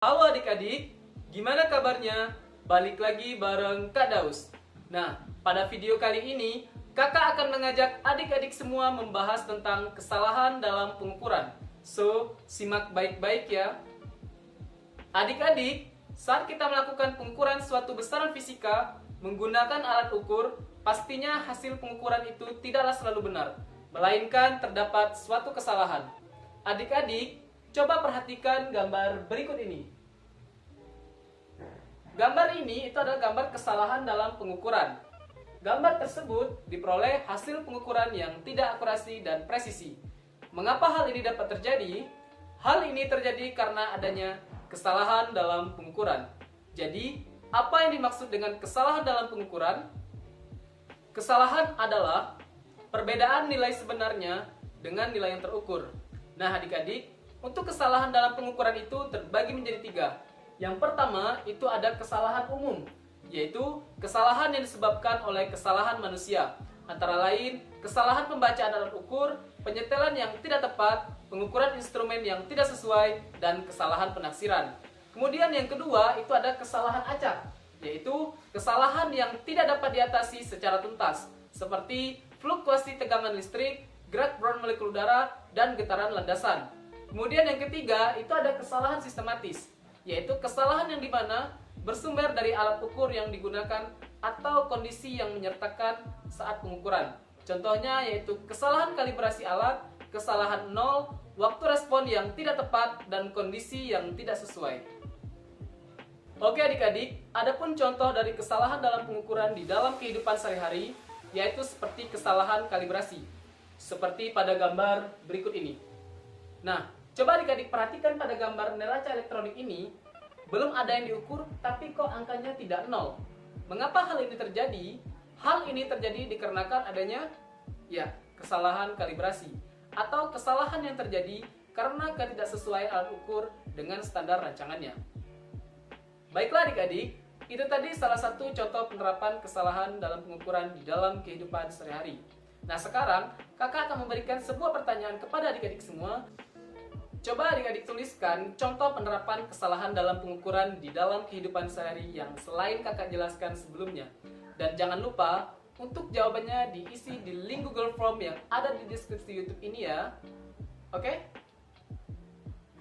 Halo adik-adik, gimana kabarnya? Balik lagi bareng Kak Daus. Nah, pada video kali ini, kakak akan mengajak adik-adik semua membahas tentang kesalahan dalam pengukuran. So, simak baik-baik ya. Adik-adik, saat kita melakukan pengukuran suatu besaran fisika menggunakan alat ukur, pastinya hasil pengukuran itu tidaklah selalu benar, melainkan terdapat suatu kesalahan. Adik-adik, coba perhatikan gambar berikut ini. Gambar ini itu adalah gambar kesalahan dalam pengukuran. Gambar tersebut diperoleh hasil pengukuran yang tidak akurasi dan presisi. Mengapa hal ini dapat terjadi? Hal ini terjadi karena adanya kesalahan dalam pengukuran. Jadi, apa yang dimaksud dengan kesalahan dalam pengukuran? Kesalahan adalah perbedaan nilai sebenarnya dengan nilai yang terukur. Nah, adik-adik, untuk kesalahan dalam pengukuran itu terbagi menjadi 3. Yang pertama, itu ada kesalahan umum, yaitu kesalahan yang disebabkan oleh kesalahan manusia. Antara lain, kesalahan pembacaan alat ukur, penyetelan yang tidak tepat, pengukuran instrumen yang tidak sesuai, dan kesalahan penaksiran. Kemudian yang kedua, itu ada kesalahan acak, yaitu kesalahan yang tidak dapat diatasi secara tuntas, seperti fluktuasi tegangan listrik, gerak berat molekul udara, dan getaran landasan. Kemudian yang ketiga, itu ada kesalahan sistematis, yaitu kesalahan yang dimana bersumber dari alat ukur yang digunakan atau kondisi yang menyertakan saat pengukuran. Contohnya yaitu kesalahan kalibrasi alat, kesalahan nol, waktu respon yang tidak tepat, dan kondisi yang tidak sesuai. Oke adik-adik, adapun contoh dari kesalahan dalam pengukuran di dalam kehidupan sehari-hari, yaitu seperti kesalahan kalibrasi, seperti pada gambar berikut ini. Nah, coba adik-adik perhatikan pada gambar neraca elektronik ini, belum ada yang diukur, tapi kok angkanya tidak nol. Mengapa hal ini terjadi? Hal ini terjadi dikarenakan adanya kesalahan kalibrasi, atau kesalahan yang terjadi karena ketidaksesuaian alat ukur dengan standar rancangannya. Baiklah adik-adik, itu tadi salah satu contoh penerapan kesalahan dalam pengukuran di dalam kehidupan sehari-hari. Nah sekarang, kakak akan memberikan sebuah pertanyaan kepada adik-adik semua. Coba adik-adik tuliskan contoh penerapan kesalahan dalam pengukuran di dalam kehidupan sehari yang selain kakak jelaskan sebelumnya. Dan jangan lupa untuk jawabannya diisi di link Google Form yang ada di deskripsi YouTube ini ya. Oke?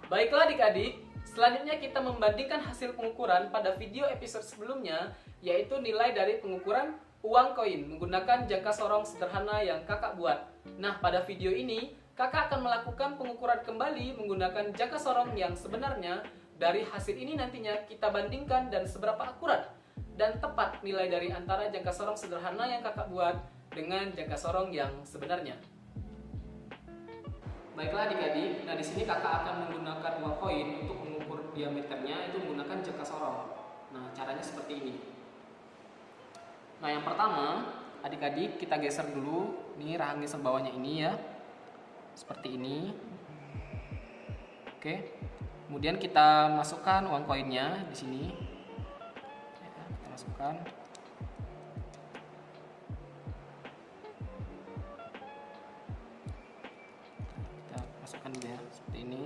Baiklah adik-adik, selanjutnya kita membandingkan hasil pengukuran pada video episode sebelumnya, yaitu nilai dari pengukuran uang koin menggunakan jangka sorong sederhana yang kakak buat. Nah, pada video ini kakak akan melakukan pengukuran kembali menggunakan jangka sorong yang sebenarnya. Dari hasil ini nantinya kita bandingkan dan seberapa akurat dan tepat nilai dari antara jangka sorong sederhana yang kakak buat dengan jangka sorong yang sebenarnya. Baiklah adik-adik, nah di sini kakak akan menggunakan uang koin untuk mengukur diameternya itu menggunakan jangka sorong. Nah, caranya seperti ini. Nah, yang pertama, adik-adik kita geser dulu nih rahang geser bawahnya ini ya. Seperti ini. Oke. Kemudian kita masukkan uang koinnya di sini. Ya, kita masukkan. Kita masukkan dulu ya, seperti ini.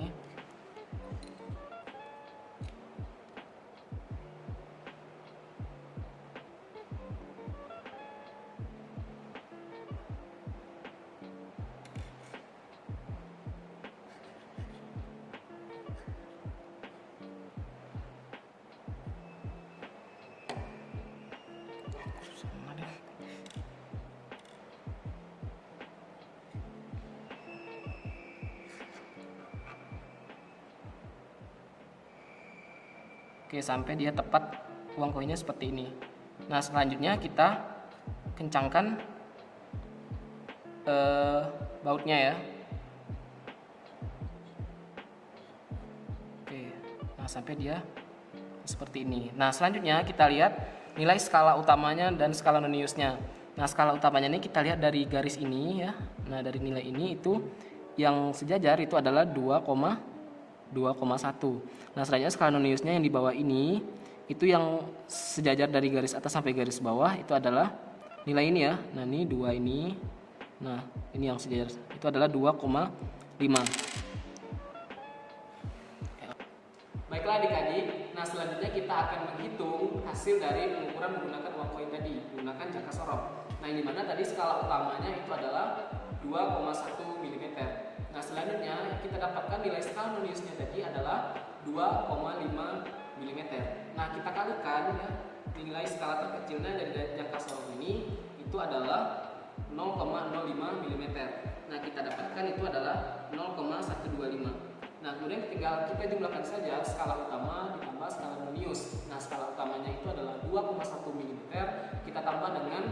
Oke, sampai dia tepat uang koinnya seperti ini. Nah, selanjutnya kita kencangkan bautnya ya. Oke, nah sampai dia seperti ini. Nah, selanjutnya kita lihat nilai skala utamanya dan skala noniusnya. Nah, skala utamanya ini kita lihat dari garis ini ya. Nah, dari nilai ini itu yang sejajar itu adalah 2,1. Nah, selanjutnya skala noniusnya yang di bawah ini itu yang sejajar dari garis atas sampai garis bawah itu adalah nilai ini ya. Nah, ini 2 ini. Nah, ini yang sejajar itu adalah 2,5. Baiklah adik-adik, adik-adik, nah selanjutnya kita akan menghitung hasil dari pengukuran menggunakan uang koin tadi, menggunakan jangka sorong. Nah yang dimana tadi skala utamanya itu adalah 2,1 mm. Nah selanjutnya kita dapatkan nilai skala non-newsnya tadi adalah 2,5 mm. Nah kita kalikan ya, nilai skala terkecilnya dari jangka sorong ini itu adalah 0,05 mm. Nah kita dapatkan itu adalah 0,125. Nah kemudian tinggal kita jumlahkan saja skala utama ditambah skala non-news. Nah skala utamanya itu adalah 2,1 mm, kita tambah dengan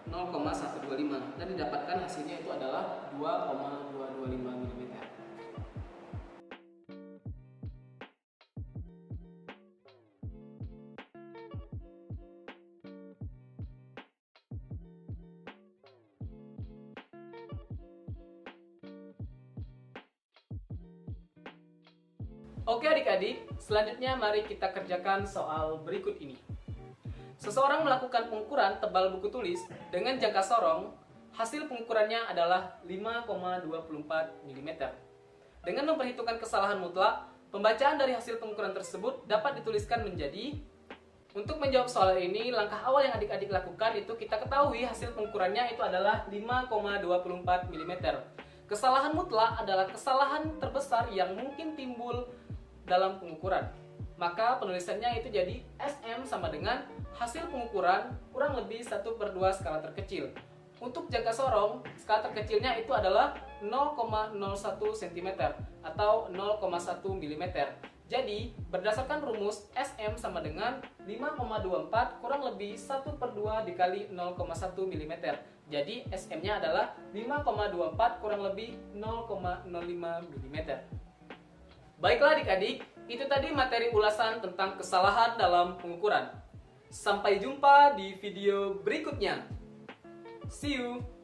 0,125 dan didapatkan hasilnya itu adalah 2,225 mm. Oke adik-adik, selanjutnya mari kita kerjakan soal berikut ini. Seseorang melakukan pengukuran tebal buku tulis dengan jangka sorong, hasil pengukurannya adalah 5,24 mm. Dengan memperhitungkan kesalahan mutlak, pembacaan dari hasil pengukuran tersebut dapat dituliskan menjadi. Untuk menjawab soal ini, langkah awal yang adik-adik lakukan itu kita ketahui hasil pengukurannya itu adalah 5,24 mm. Kesalahan mutlak adalah kesalahan terbesar yang mungkin timbul dalam pengukuran. Maka penulisannya itu jadi SM sama dengan hasil pengukuran kurang lebih 1/2 skala terkecil. Untuk jangka sorong, skala terkecilnya itu adalah 0,01 cm atau 0,1 mm. Jadi, berdasarkan rumus SM sama dengan 5,24 kurang lebih 1/2 dikali 0,1 mm. Jadi, SM-nya adalah 5,24 kurang lebih 0,05 mm. Baiklah adik-adik, itu tadi materi ulasan tentang kesalahan dalam pengukuran. Sampai jumpa di video berikutnya. See you!